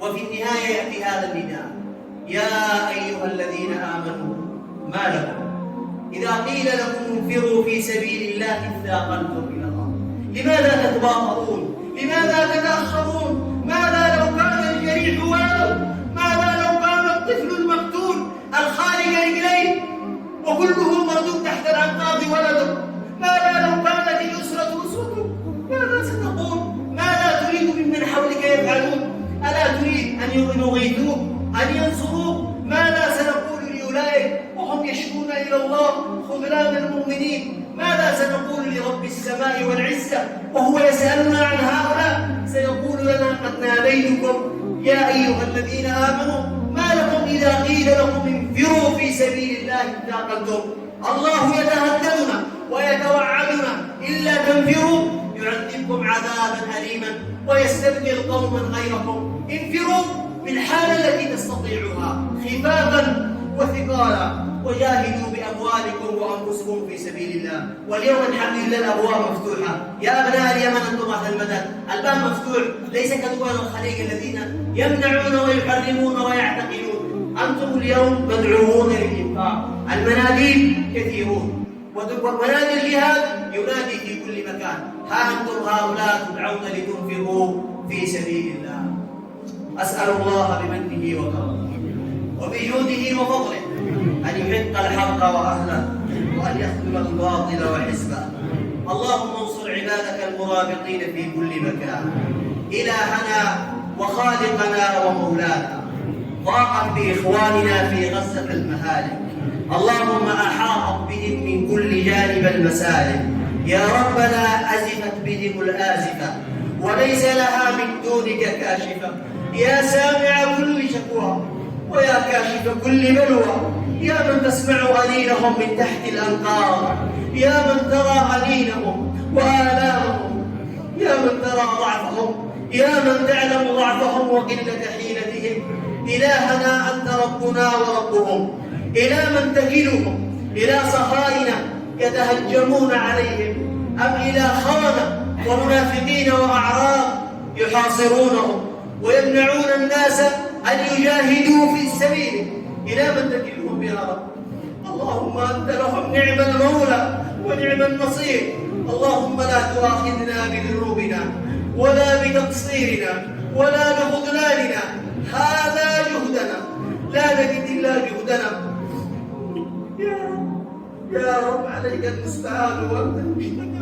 وفي النهاية يأتي هذا النداء: يا أيها الذين آمنوا ما لكم إذا قيل لكم انفروا في سبيل الله اثاقلتم إلى الأرض لماذا تتباطؤون؟ لماذا تتأخرون؟ ماذا لو كان الجريح ولده؟ ماذا لو كان الطفل المقتول الخالق رجلين وكله مردود تحت الأنقاض ولده؟ ماذا لو كانت الأسرة أسرته؟ ماذا ستقول؟ ماذا تريد ممن حولك يفعلون؟ ألا تريد أن يغيثوك؟ أن ينصروك؟ ماذا سنقول لأولئك وهم يشكون إلى الله خذلان المؤمنين؟ ماذا سنقول لرب السماء والعزة وهو يسألنا عن هؤلاء؟ سيقول لنا قد ناديتكم يا أيها الذين آمنوا ما لكم إذا قيل لكم انفروا في سبيل الله اثاقلتم. الله يتهددنا ويتوعدنا: إلا تنفروا يعذبكم عذابا أليما ويستبدل قوما غيركم. انفروا بالحالة التي تستطيعها خفافا وثقالا، وجاهدوا بأموالكم وأنفسكم في سبيل الله. واليوم الحمد لله الأبواب مفتوحة. يا أبناء اليمن أنتم أهل المدد، الباب مفتوح، ليس كدول الخليج الذين يمنعون ويحرمون ويعتقلون. أنتم اليوم مدعوون للإنفاق. المناديل كثيرون ومنادي الجهاد ينادي في كل مكان. ها أنتم هؤلاء تدعون لتنفقوا في سبيل الله. أسأل الله بمنه وكرمه وبجوده وفضله أن يحق الحق وأهله وأن يخذل الباطل وحزبه. اللهم انصر عبادك المرابطين في كل مكان. إلهنا وخالقنا ومولانا، ضاقت بإخواننا في غزة المهالك، اللهم أحاطت بهم من كل جانب المسالك. يا ربنا أزفت بهم الآزفة وليس لها من دونك كاشفة. يا سامع كل شكوى ويا كاشف كل بلوى، يا من تسمع أنينهم من تحت الأنقاض، يا من ترى أنينهم وآلامهم، يا من ترى ضعفهم، يا من تعلم ضعفهم وقلة حيلتهم. إلهنا أنت ربنا وربهم. إلى من تكلهم؟ إلى صهاينة يتهجمون عليهم، أم إلى خونة ومنافقين وأعراب يحاصرونهم ويمنعون الناس أن يجاهدوا في السبيل؟ إلى من تكلهم يا رب؟ اللهم أنت لهم نعم المولى ونعم النصير. اللهم لا تؤاخذنا بذنوبنا ولا بتقصيرنا ولا بخذلاننا، هذا جهدنا لا نجد إلا جهدنا. يا رب عليك المستعان وأنت المشتكى.